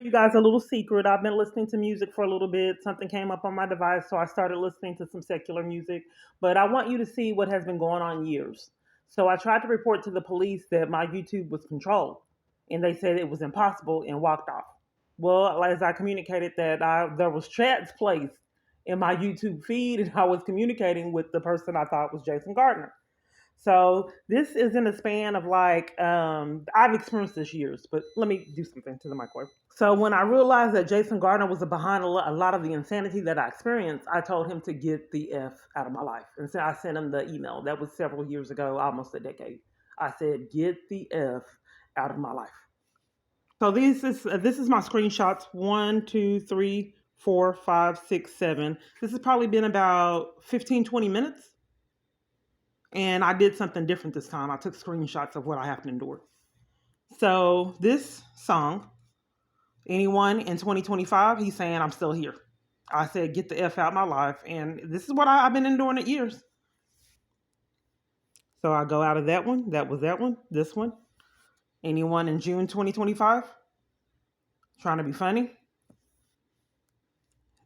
You guys, a little secret. I've been listening to music for a little bit. Something came up on my device, so I started listening to some secular music. But I want you to see what has been going on years. So I tried to report to the police that my YouTube was controlled, and they said it was impossible and walked off. Well, as I communicated that there was chats placed in my YouTube feed, and I was communicating with the person I thought was Jason Gardner. So this is in a span of I've experienced this years, but let me do something to the microwave. So when I realized that Jason Gardner was behind a lot of the insanity that I experienced, I told him to get the F out of my life. And so I sent him the email. That was several years ago, almost a decade. I said, get the F out of my life. So this is my screenshots. 1, 2, 3, 4, 5, 6, 7. This has probably been about 15, 20 minutes. And I did something different this time. I took screenshots of what I have to endure. So this song, anyone in 2025, he's saying I'm still here. I said, get the F out my life. And this is what I've been enduring at years. So I go out of that one. That was that one. This one. Anyone in June 2025? Trying to be funny.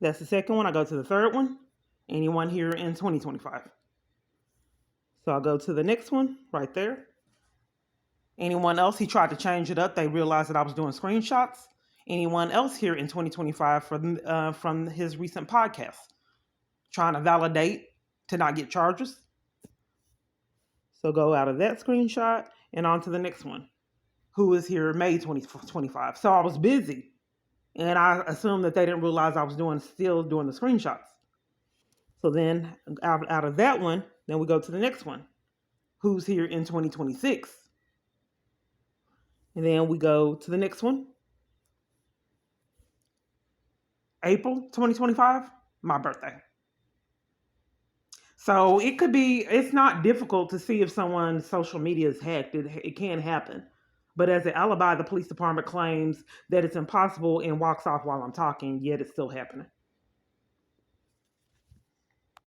That's the second one. I go to the third one. Anyone here in 2025? So I'll go to the next one right there. Anyone else? He tried to change it up. They realized that I was doing screenshots. Anyone else here in 2025 from his recent podcast? Trying to validate to not get charges. So go out of that screenshot and on to the next one. Who is here May 2025? So I was busy. And I assumed that they didn't realize I was still doing the screenshots. So then out of that one, then we go to the next one. Who's here in 2026? And then we go to the next one. April 2025, my birthday. So it's not difficult to see if someone's social media is hacked. It can happen. But as an alibi, the police department claims that it's impossible and walks off while I'm talking, yet it's still happening.